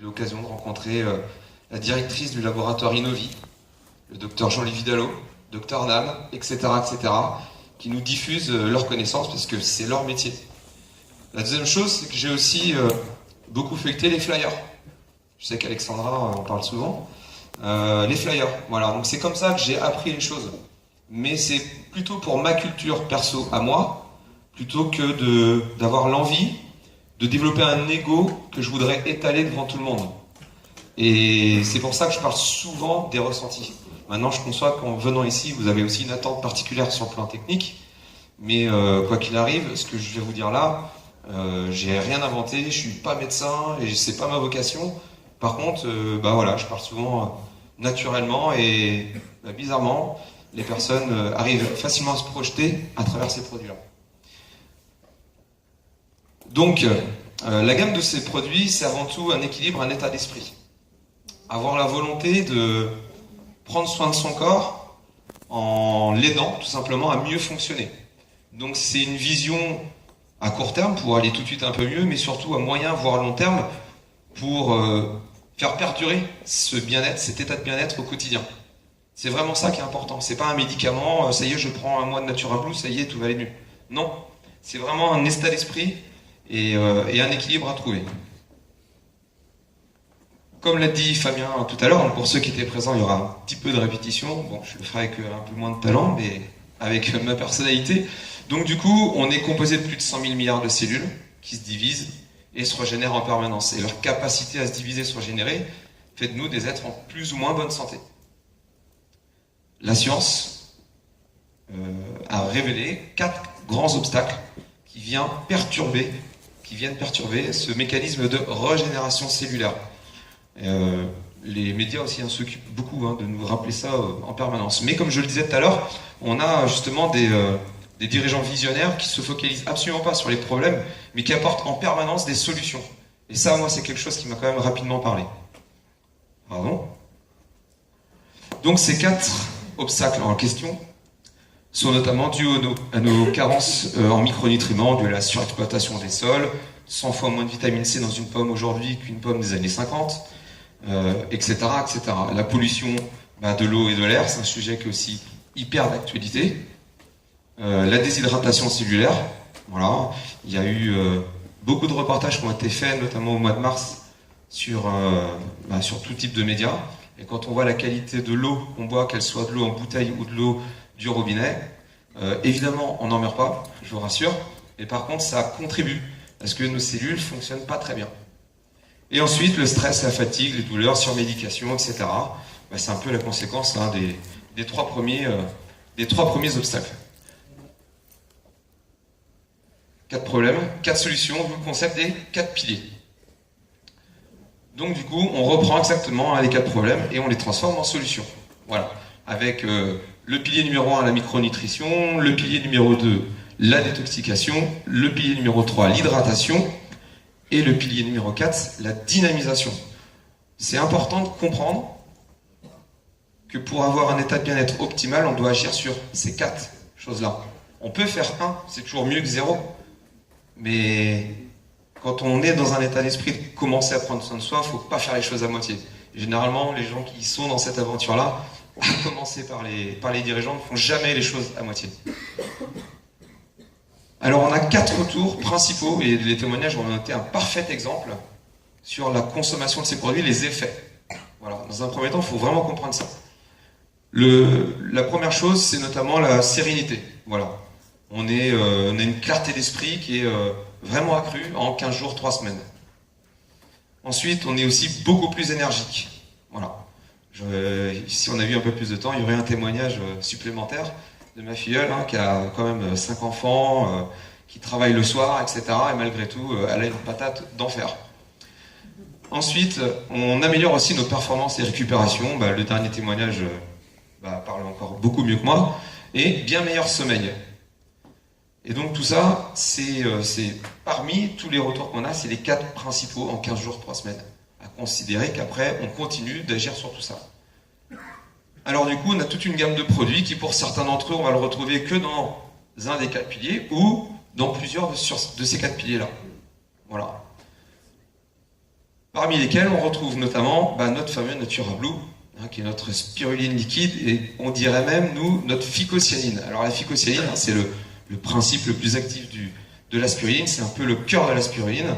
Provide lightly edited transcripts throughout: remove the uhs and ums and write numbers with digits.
l'occasion de rencontrer la directrice du laboratoire Innovi, le docteur Jean-Louis Vidalot, docteur Nam, etc., qui nous diffusent leurs connaissances parce que c'est leur métier. La deuxième chose, c'est que j'ai aussi beaucoup feuilleté les flyers. Je sais qu'Alexandra en parle souvent. Les flyers, voilà. Donc c'est comme ça que j'ai appris les choses. Mais c'est plutôt pour ma culture perso à moi, plutôt que d'avoir l'envie de développer un ego que je voudrais étaler devant tout le monde. Et c'est pour ça que je parle souvent des ressentis. Maintenant, je conçois qu'en venant ici, vous avez aussi une attente particulière sur le plan technique. Mais quoi qu'il arrive, ce que je vais vous dire là, j'ai rien inventé, je suis pas médecin et c'est pas ma vocation. Par contre, voilà, je parle souvent naturellement et bizarrement, les personnes arrivent facilement à se projeter à travers ces produits-là. Donc, la gamme de ces produits, c'est avant tout un équilibre, un état d'esprit. Avoir la volonté de prendre soin de son corps en l'aidant tout simplement à mieux fonctionner. Donc c'est une vision à court terme pour aller tout de suite un peu mieux, mais surtout à moyen voire long terme pour faire perdurer ce bien-être, cet état de bien-être au quotidien. C'est vraiment ça qui est important. C'est pas un médicament, ça y est, je prends un mois de Natura Blue, ça y est, tout va aller mieux. Non, c'est vraiment un état d'esprit et un équilibre à trouver. Comme l'a dit Fabien tout à l'heure, pour ceux qui étaient présents, il y aura un petit peu de répétition. Bon, je le ferai avec un peu moins de talent, mais avec ma personnalité. Donc du coup, on est composé de plus de 100 000 milliards de cellules qui se divisent et se régénèrent en permanence. Et leur capacité à se diviser, se régénérer, fait de nous des êtres en plus ou moins bonne santé. La science a révélé 4 grands obstacles qui viennent perturber ce mécanisme de régénération cellulaire. Les médias aussi s'occupent beaucoup de nous rappeler ça en permanence. Mais comme je le disais tout à l'heure, on a justement des dirigeants visionnaires qui se focalisent absolument pas sur les problèmes, mais qui apportent en permanence des solutions. Et ça, moi, c'est quelque chose qui m'a quand même rapidement parlé. Pardon. Donc ces 4 obstacles en question sont notamment dus à nos carences en micronutriments, de la surexploitation des sols, 100 fois moins de vitamine C dans une pomme aujourd'hui qu'une pomme des années 50, etc., etc. La pollution de l'eau et de l'air, c'est un sujet qui est aussi hyper d'actualité. La déshydratation cellulaire, voilà. Il y a eu beaucoup de reportages qui ont été faits, notamment au mois de mars, sur tout type de médias. Et quand on voit la qualité de l'eau qu'on boit, qu'elle soit de l'eau en bouteille ou de l'eau du robinet, évidemment, on n'en meurt pas, je vous rassure. Et par contre, ça contribue à ce que nos cellules ne fonctionnent pas très bien. Et ensuite, le stress, la fatigue, les douleurs, surmédication, etc. C'est un peu la conséquence des 3 premiers obstacles. 4 problèmes, 4 solutions, d'où le concept des 4 piliers. Donc du coup, on reprend exactement les 4 problèmes et on les transforme en solutions. Voilà. Avec le pilier numéro 1, la micronutrition, le pilier numéro 2, la détoxication, le pilier numéro 3, l'hydratation, et le pilier numéro 4, la dynamisation. C'est important de comprendre que pour avoir un état de bien-être optimal, on doit agir sur ces 4 choses-là. On peut faire 1, c'est toujours mieux que 0, mais quand on est dans un état d'esprit de commencer à prendre soin de soi, il ne faut pas faire les choses à moitié. Et généralement, les gens qui sont dans cette aventure-là, à commencer par les dirigeants, ne font jamais les choses à moitié. Alors on a 4 retours principaux, et les témoignages ont été un parfait exemple sur la consommation de ces produits, les effets. Voilà. Dans un premier temps, il faut vraiment comprendre ça. La première chose, c'est notamment la sérénité. Voilà. On a une clarté d'esprit qui est vraiment accrue en 15 jours, 3 semaines. Ensuite, on est aussi beaucoup plus énergique. Voilà. Si on a eu un peu plus de temps, il y aurait un témoignage supplémentaire de ma filleule, qui a quand même 5 enfants, qui travaille le soir, etc. Et malgré tout, elle a une patate d'enfer. Ensuite, on améliore aussi nos performances et récupérations. Le dernier témoignage parle encore beaucoup mieux que moi. Et bien meilleur sommeil. Et donc tout ça, c'est parmi tous les retours qu'on a, c'est les 4 principaux en 15 jours, 3 semaines. À considérer qu'après, on continue d'agir sur tout ça. Alors du coup, on a toute une gamme de produits qui, pour certains d'entre eux, on va le retrouver que dans un des 4 piliers ou dans plusieurs de ces 4 piliers-là. Voilà. parmi lesquels on retrouve notamment notre fameux Natura Blue, qui est notre spiruline liquide, et on dirait même, nous, notre phycocyanine. Alors la phycocyanine, c'est le principe le plus actif de la spiruline, c'est un peu le cœur de la spiruline,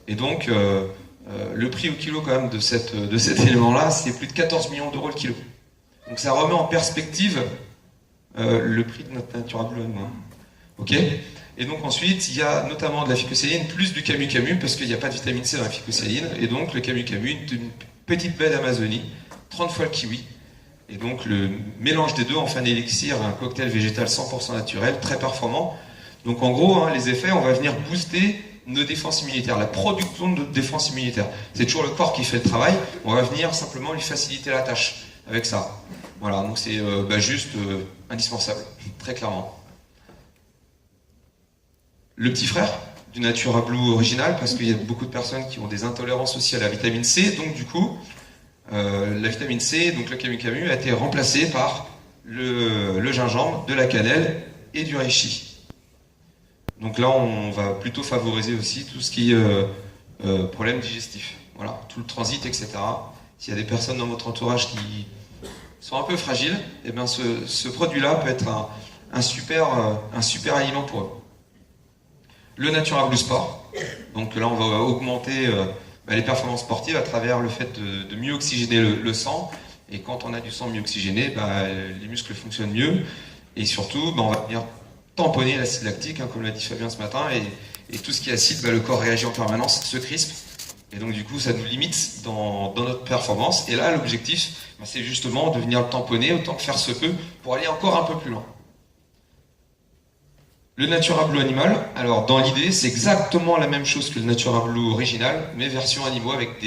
et donc le prix au kilo quand même de cet élément-là, c'est plus de 14 millions d'euros le kilo. Donc ça remet en perspective le prix de notre Natura Blue. Ok. Et donc ensuite, il y a notamment de la phycocyanine plus du camu-camu, parce qu'il n'y a pas de vitamine C dans la phycocyanine, et donc le camu-camu, une petite baie d'Amazonie, 30 fois le kiwi. Et donc le mélange des deux en fait un élixir, un cocktail végétal 100% naturel, très performant. Donc en gros, les effets, on va venir booster nos défenses immunitaires, la production de notre défense immunitaire. C'est toujours le corps qui fait le travail, on va venir simplement lui faciliter la tâche avec ça. Voilà, donc c'est juste indispensable, très clairement. Le petit frère du Natura Blue original, parce qu'il y a beaucoup de personnes qui ont des intolérances aussi à la vitamine C, donc du coup, la vitamine C, donc le camu-camu, a été remplacé par le gingembre, de la cannelle et du reishi. Donc là, on va plutôt favoriser aussi tout ce qui est problème digestif. Voilà, tout le transit, etc. S'il y a des personnes dans votre entourage qui sont un peu fragiles, eh bien ce produit-là peut être un super aliment pour eux. Le Natura Blue Sport. Donc là, on va augmenter les performances sportives à travers le fait de mieux oxygéner le sang. Et quand on a du sang mieux oxygéné, les muscles fonctionnent mieux. Et surtout, on va venir tamponner l'acide lactique, comme l'a dit Fabien ce matin. Et tout ce qui est acide, le corps réagit en permanence, se crispe. Et donc du coup, ça nous limite dans notre performance. Et là, l'objectif, c'est justement de venir le tamponner autant que faire se peut pour aller encore un peu plus loin. Le Natura Blue Animal, alors dans l'idée, c'est exactement la même chose que le Natura Blue original, mais version animaux avec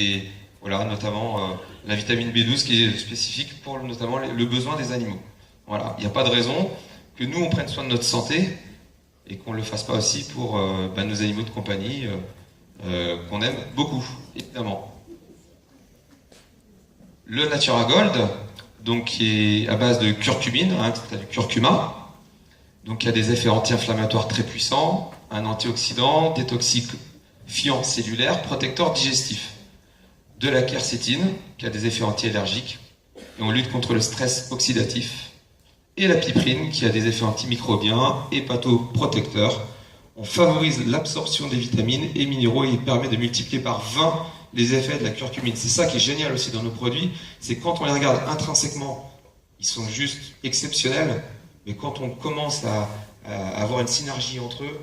notamment la vitamine B12 qui est spécifique pour notamment le besoin des animaux. Voilà, il n'y a pas de raison que nous on prenne soin de notre santé et qu'on ne le fasse pas aussi pour nos animaux de compagnie qu'on aime beaucoup, évidemment. Le Natura Gold, donc qui est à base de curcumine, c'est du curcuma. Donc il y a des effets anti-inflammatoires très puissants, un antioxydant, détoxifiant cellulaire, protecteur digestif. De la quercétine, qui a des effets anti-allergiques, et on lutte contre le stress oxydatif. Et la piprine, qui a des effets antimicrobiens, hépatoprotecteurs. On favorise l'absorption des vitamines et minéraux et il permet de multiplier par 20 les effets de la curcumine. C'est ça qui est génial aussi dans nos produits, c'est quand on les regarde intrinsèquement, ils sont juste exceptionnels. Mais quand on commence à avoir une synergie entre eux,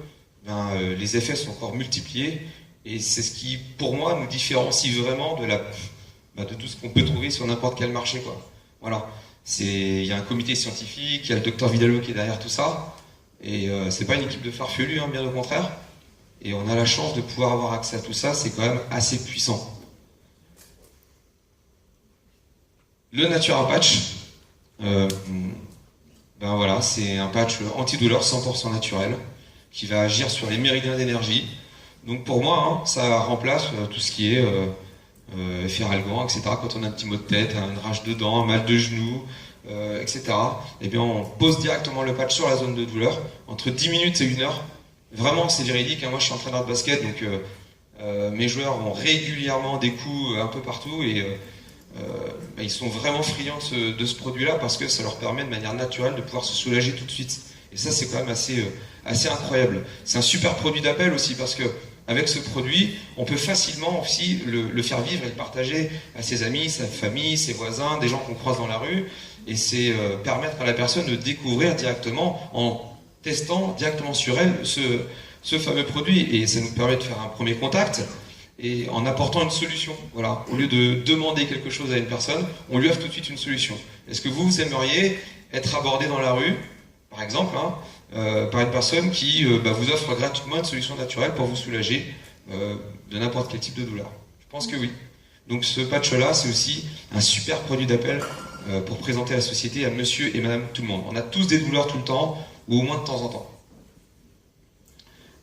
les effets sont encore multipliés. Et c'est ce qui, pour moi, nous différencie vraiment de tout ce qu'on peut trouver sur n'importe quel marché, quoi. Voilà. Il y a un comité scientifique, il y a le docteur Vidalot qui est derrière tout ça. Et c'est pas une équipe de farfelus, bien au contraire. Et on a la chance de pouvoir avoir accès à tout ça, c'est quand même assez puissant. Le Natura Patch. C'est un patch antidouleur 100% naturel qui va agir sur les méridiens d'énergie. Donc pour moi, ça remplace tout ce qui est effet algorand, etc. Quand on a un petit mot de tête, une rage de dents, un mal de genou, etc. Eh bien, on pose directement le patch sur la zone de douleur, entre 10 minutes et 1 heure. Vraiment, c'est véridique. Moi, je suis entraîneur de basket, donc mes joueurs ont régulièrement des coups un peu partout et ils sont vraiment friands de ce produit-là parce que ça leur permet de manière naturelle de pouvoir se soulager tout de suite. Et ça, c'est quand même assez incroyable. C'est un super produit d'appel aussi parce que avec ce produit, on peut facilement aussi le faire vivre et le partager à ses amis, sa famille, ses voisins, des gens qu'on croise dans la rue. Et c'est permettre à la personne de découvrir directement en testant directement sur elle ce fameux produit. Et ça nous permet de faire un premier contact. Et en apportant une solution, voilà. Au lieu de demander quelque chose à une personne, on lui offre tout de suite une solution. Est-ce que vous aimeriez être abordé dans la rue, par exemple, par une personne qui vous offre gratuitement une solution naturelle pour vous soulager de n'importe quel type de douleur? Je pense que oui. Donc ce patch-là, c'est aussi un super produit d'appel pour présenter à la société, à monsieur et madame tout le monde. On a tous des douleurs tout le temps, ou au moins de temps en temps.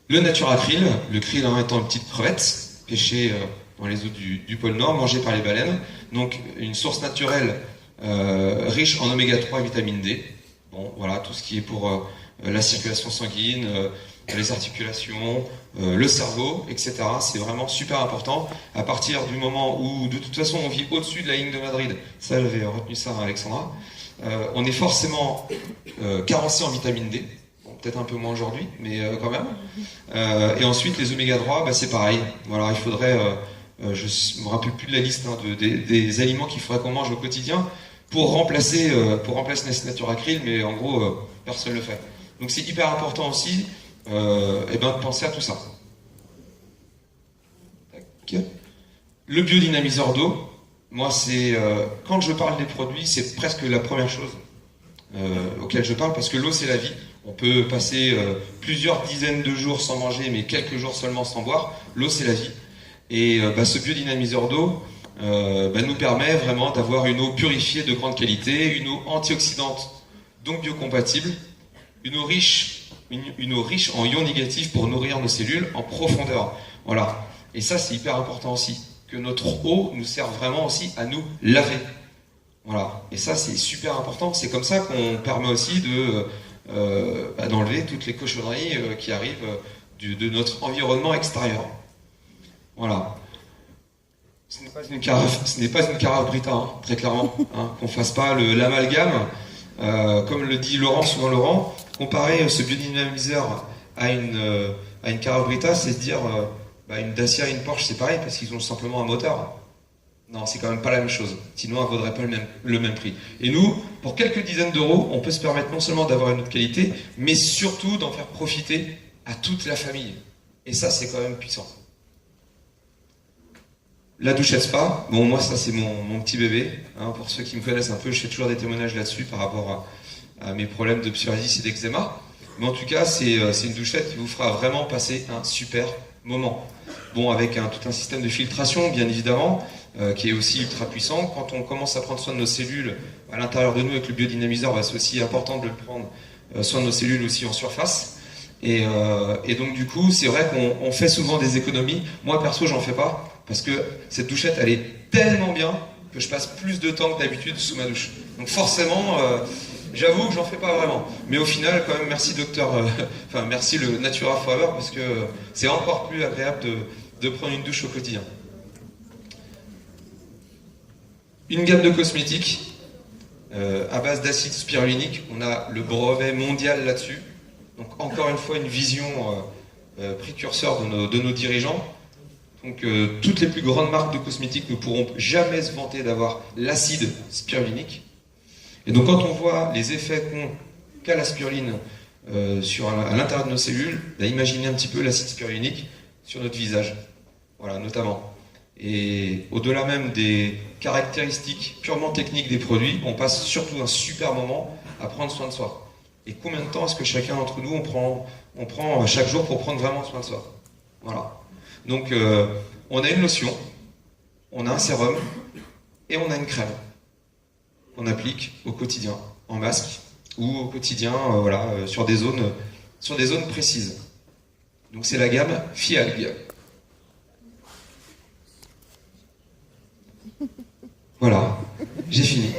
Le Natura Krill, le krill étant une petite crevette, pêchée dans les eaux du pôle Nord, mangée par les baleines. Donc une source naturelle riche en oméga 3 et vitamine D. Bon, voilà, tout ce qui est pour la circulation sanguine, les articulations, le cerveau, etc. C'est vraiment super important. À partir du moment où, de toute façon, on vit au-dessus de la ligne de Madrid, ça j'avais retenu ça, Alexandra, on est forcément carencé en vitamine D. Bon, peut-être un peu moins aujourd'hui, mais quand même. Et ensuite, les oméga 3, bah, c'est pareil. Voilà, il faudrait, je me rappelle plus de la liste des aliments qu'il faudrait qu'on mange au quotidien pour remplacer Natura Krill, mais en gros, personne ne le fait. Donc c'est hyper important aussi de penser à tout ça. Tac. Le biodynamiseur d'eau, moi c'est quand je parle des produits, c'est presque la première chose auquel je parle, parce que l'eau c'est la vie. On peut passer plusieurs dizaines de jours sans manger, mais quelques jours seulement sans boire. L'eau c'est la vie. Et ce biodynamiseur d'eau nous permet vraiment d'avoir une eau purifiée de grande qualité, une eau antioxydante, donc biocompatible, une eau riche en ions négatifs pour nourrir nos cellules en profondeur. Voilà. Et ça, c'est hyper important aussi, que notre eau nous serve vraiment aussi à nous laver. Voilà. Et ça, c'est super important. C'est comme ça qu'on permet aussi d'enlever toutes les cochonneries qui arrivent de notre environnement extérieur. Voilà. Ce n'est pas une carafe Brita, hein, très clairement. Hein, qu'on fasse pas l'amalgame. Comme le dit Laurent, souvent Laurent, comparer ce biodynamiseur à une carafe Brita, c'est se dire une Dacia et une Porsche, c'est pareil, parce qu'ils ont simplement un moteur. Non, c'est quand même pas la même chose. Sinon, elle ne vaudrait pas le même prix. Et nous, pour quelques dizaines d'euros, on peut se permettre non seulement d'avoir une autre qualité, mais surtout d'en faire profiter à toute la famille. Et ça, c'est quand même puissant. La douchette spa, bon moi ça c'est mon petit bébé, hein, pour ceux qui me connaissent un peu, je fais toujours des témoignages là-dessus par rapport à mes problèmes de psoriasis et d'eczéma, mais en tout cas c'est une douchette qui vous fera vraiment passer un super moment. Bon, avec tout un système de filtration bien évidemment, qui est aussi ultra puissant. Quand on commence à prendre soin de nos cellules à l'intérieur de nous avec le biodynamiseur, c'est aussi important de prendre soin de nos cellules aussi en surface. Et donc du coup, c'est vrai qu'on fait souvent des économies. Moi perso, j'en fais pas, parce que cette douchette, elle est tellement bien que je passe plus de temps que d'habitude sous ma douche. Donc forcément, j'avoue que j'en fais pas vraiment. Mais au final, quand même, merci merci le Natura Forever, parce que c'est encore plus agréable de prendre une douche au quotidien. Une gamme de cosmétiques à base d'acide spirulique. On a le brevet mondial là-dessus. Donc encore une fois, une vision précurseur de nos dirigeants. Donc toutes les plus grandes marques de cosmétiques ne pourront jamais se vanter d'avoir l'acide spirulique. Et donc quand on voit les effets qu'a la spiruline à l'intérieur de nos cellules, imaginez un petit peu l'acide spirulique sur notre visage. Voilà, notamment. Et au-delà même des caractéristiques purement techniques des produits, on passe surtout un super moment à prendre soin de soi. Et combien de temps est-ce que chacun d'entre nous, on prend chaque jour pour prendre vraiment soin de soi? Voilà. Donc, on a une lotion, on a un sérum et on a une crème qu'on applique au quotidien, en masque ou au quotidien, sur des zones précises. Donc, c'est la gamme Fialg. Voilà, j'ai fini.